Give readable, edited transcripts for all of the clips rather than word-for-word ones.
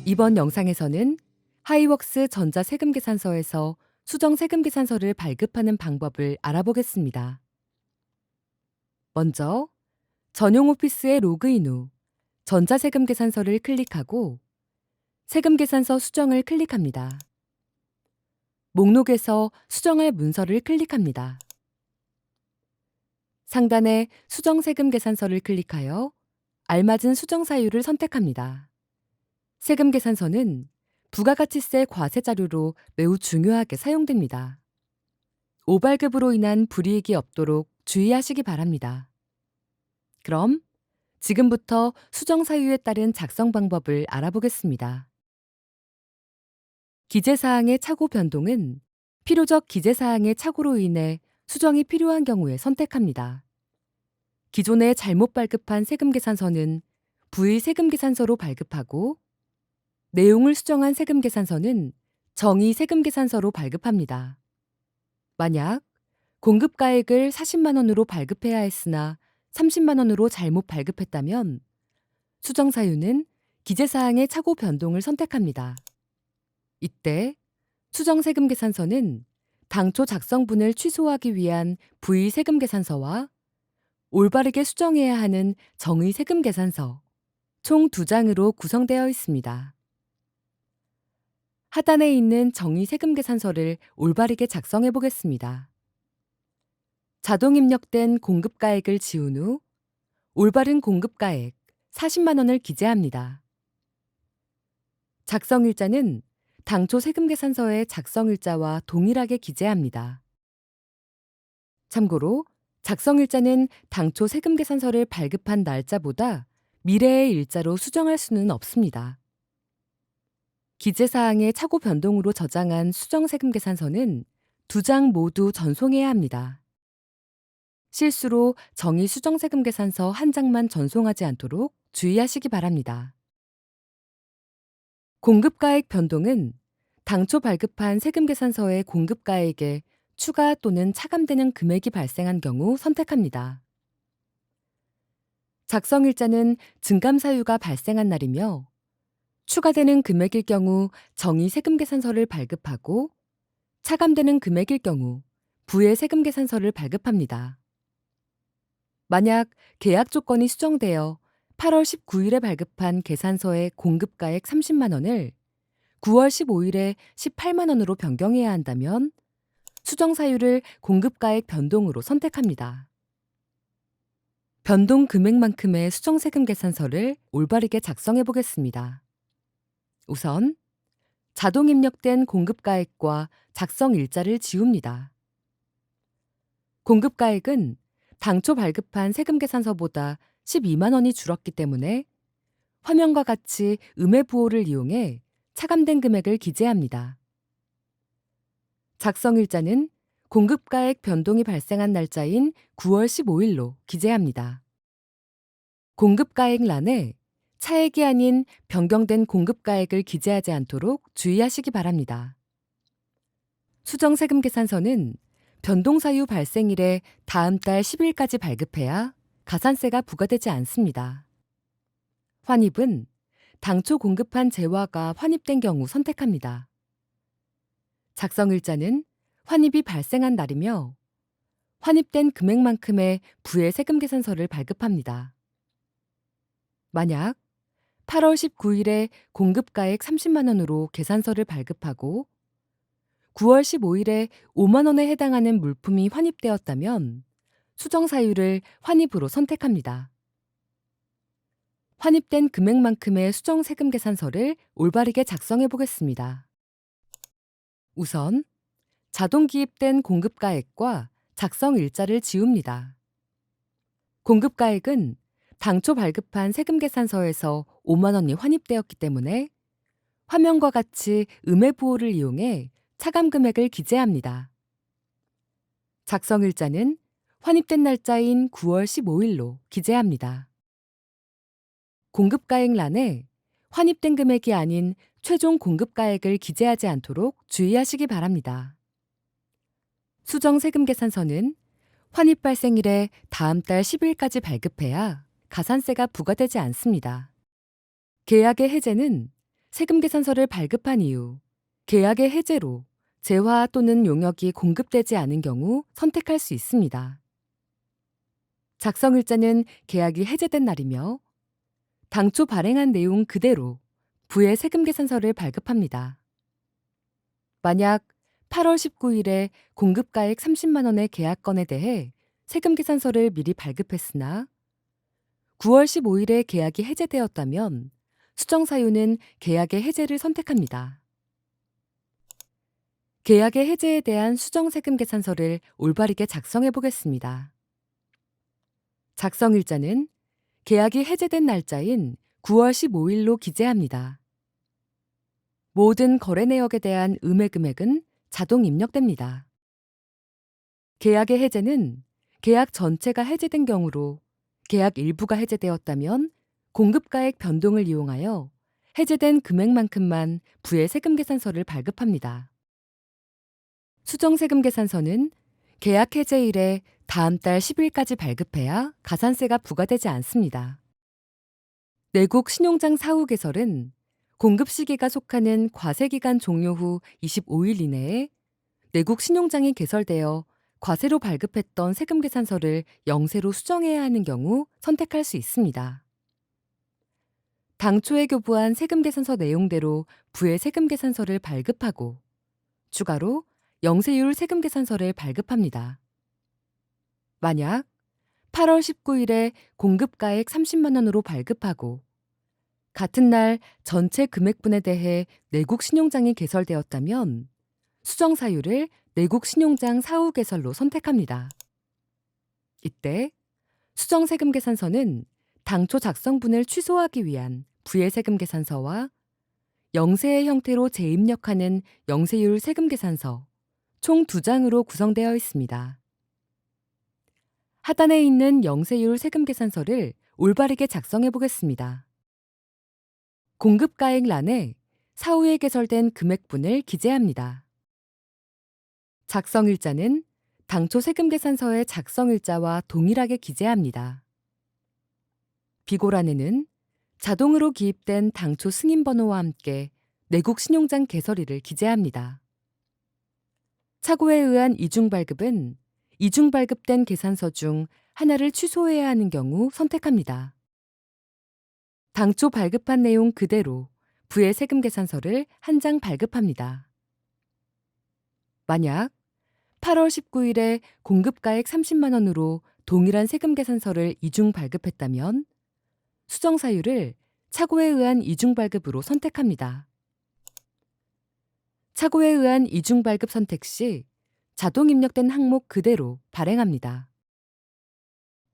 이번 영상에서는 하이웍스 전자세금계산서에서 수정세금계산서를 발급하는 방법을 알아보겠습니다. 먼저 전용 오피스에 로그인 후 전자세금계산서를 클릭하고 세금계산서 수정을 클릭합니다. 목록에서 수정할 문서를 클릭합니다. 상단에 수정세금계산서를 클릭하여 알맞은 수정 사유를 선택합니다. 세금계산서는 부가가치세 과세 자료로 매우 중요하게 사용됩니다. 오발급으로 인한 불이익이 없도록 주의하시기 바랍니다. 그럼 지금부터 수정 사유에 따른 작성 방법을 알아보겠습니다. 기재사항의 착오 변동은 필요적 기재사항의 착오로 인해 수정이 필요한 경우에 선택합니다. 기존에 잘못 발급한 세금계산서는 부의 세금계산서로 발급하고 내용을 수정한 세금계산서는 정의 세금계산서로 발급합니다. 만약 공급가액을 40만 원으로 발급해야 했으나 30만 원으로 잘못 발급했다면 수정 사유는 기재사항의 착오 변동을 선택합니다. 이때 수정 세금계산서는 당초 작성분을 취소하기 위한 부의 세금계산서와 올바르게 수정해야 하는 정의 세금계산서 총 2장으로 구성되어 있습니다. 하단에 있는 정의 세금계산서를 올바르게 작성해 보겠습니다. 자동 입력된 공급가액을 지운 후 올바른 공급가액 40만 원을 기재합니다. 작성일자는 당초 세금계산서의 작성일자와 동일하게 기재합니다. 참고로 작성일자는 당초 세금계산서를 발급한 날짜보다 미래의 일자로 수정할 수는 없습니다. 기재사항의 착오 변동으로 저장한 수정세금계산서는 2장 모두 전송해야 합니다. 실수로 정의 수정세금계산서 1장만 전송하지 않도록 주의하시기 바랍니다. 공급가액 변동은 당초 발급한 세금계산서의 공급가액에 추가 또는 차감되는 금액이 발생한 경우 선택합니다. 작성일자는 증감사유가 발생한 날이며 추가되는 금액일 경우 정의 세금계산서를 발급하고 차감되는 금액일 경우 부의 세금계산서를 발급합니다. 만약 계약 조건이 수정되어 8월 19일에 발급한 계산서의 공급가액 30만 원을 9월 15일에 18만 원으로 변경해야 한다면 수정 사유를 공급가액 변동으로 선택합니다. 변동 금액만큼의 수정세금 계산서를 올바르게 작성해 보겠습니다. 우선 자동 입력된 공급가액과 작성 일자를 지웁니다. 공급가액은 당초 발급한 세금계산서보다 12만 원이 줄었기 때문에 화면과 같이 음해부호를 이용해 차감된 금액을 기재합니다. 작성일자는 공급가액 변동이 발생한 날짜인 9월 15일로 기재합니다. 공급가액란에 차액이 아닌 변경된 공급가액을 기재하지 않도록 주의하시기 바랍니다. 수정세금계산서는 변동사유 발생일에 다음 달 10일까지 발급해야 가산세가 부과되지 않습니다. 환입은 당초 공급한 재화가 환입된 경우 선택합니다. 작성일자는 환입이 발생한 날이며 환입된 금액만큼의 부의 세금계산서를 발급합니다. 만약 8월 19일에 공급가액 30만 원으로 계산서를 발급하고 9월 15일에 5만 원에 해당하는 물품이 환입되었다면 수정 사유를 환입으로 선택합니다. 환입된 금액만큼의 수정 세금 계산서를 올바르게 작성해 보겠습니다. 우선 자동 기입된 공급가액과 작성 일자를 지웁니다. 공급가액은 당초 발급한 세금계산서에서 5만 원이 환입되었기 때문에 화면과 같이 음해부호를 이용해 차감 금액을 기재합니다. 작성일자는 환입된 날짜인 9월 15일로 기재합니다. 공급가액란에 환입된 금액이 아닌 최종 공급가액을 기재하지 않도록 주의하시기 바랍니다. 수정세금계산서는 환입 발생일에 다음 달 10일까지 발급해야 가산세가 부과되지 않습니다. 계약의 해제는 세금계산서를 발급한 이후 계약의 해제로 재화 또는 용역이 공급되지 않은 경우 선택할 수 있습니다. 작성일자는 계약이 해제된 날이며 당초 발행한 내용 그대로 부의 세금계산서를 발급합니다. 만약 8월 19일에 공급가액 30만 원의 계약건에 대해 세금계산서를 미리 발급했으나 9월 15일에 계약이 해제되었다면 수정사유는 계약의 해제를 선택합니다. 계약의 해제에 대한 수정세금계산서를 올바르게 작성해 보겠습니다. 작성일자는 계약이 해제된 날짜인 9월 15일로 기재합니다. 모든 거래 내역에 대한 음해금액은 자동 입력됩니다. 계약의 해제는 계약 전체가 해제된 경우로 계약 일부가 해제되었다면 공급가액 변동을 이용하여 해제된 금액만큼만 부의 세금계산서를 발급합니다. 수정세금계산서는 계약 해제일에 다음 달 10일까지 발급해야 가산세가 부과되지 않습니다. 내국 신용장 사후 개설은 공급 시기가 속하는 과세기간 종료 후 25일 이내에 내국 신용장이 개설되어 과세로 발급했던 세금계산서를 영세로 수정해야 하는 경우 선택할 수 있습니다. 당초에 교부한 세금계산서 내용대로 부의 세금계산서를 발급하고 추가로 영세율 세금계산서를 발급합니다. 만약 8월 19일에 공급가액 30만 원으로 발급하고 같은 날 전체 금액분에 대해 내국 신용장이 개설되었다면 수정사유를 내국 신용장 사후 개설로 선택합니다. 이때 수정세금계산서는 당초 작성분을 취소하기 위한 부의 세금계산서와 영세의 형태로 재입력하는 영세율 세금계산서 총 2장으로 구성되어 있습니다. 하단에 있는 영세율 세금계산서를 올바르게 작성해 보겠습니다. 공급가액 란에 사후에 개설된 금액분을 기재합니다. 작성일자는 당초 세금계산서의 작성일자와 동일하게 기재합니다. 비고란에는 자동으로 기입된 당초 승인번호와 함께 내국 신용장 개설일을 기재합니다. 착오에 의한 이중발급은 이중발급된 계산서 중 하나를 취소해야 하는 경우 선택합니다. 당초 발급한 내용 그대로 부의 세금계산서를 한 장 발급합니다. 만약 8월 19일에 공급가액 30만 원으로 동일한 세금계산서를 이중 발급했다면 수정사유를 착오에 의한 이중발급으로 선택합니다. 착오에 의한 이중발급 선택 시 자동 입력된 항목 그대로 발행합니다.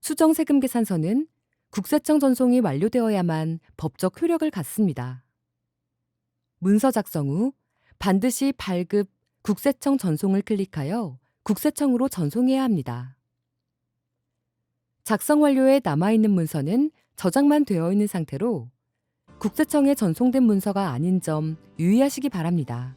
수정세금계산서는 국세청 전송이 완료되어야만 법적 효력을 갖습니다. 문서 작성 후 반드시 발급, 국세청 전송을 클릭하여 국세청으로 전송해야 합니다. 작성 완료에 남아있는 문서는 저장만 되어 있는 상태로 국세청에 전송된 문서가 아닌 점 유의하시기 바랍니다.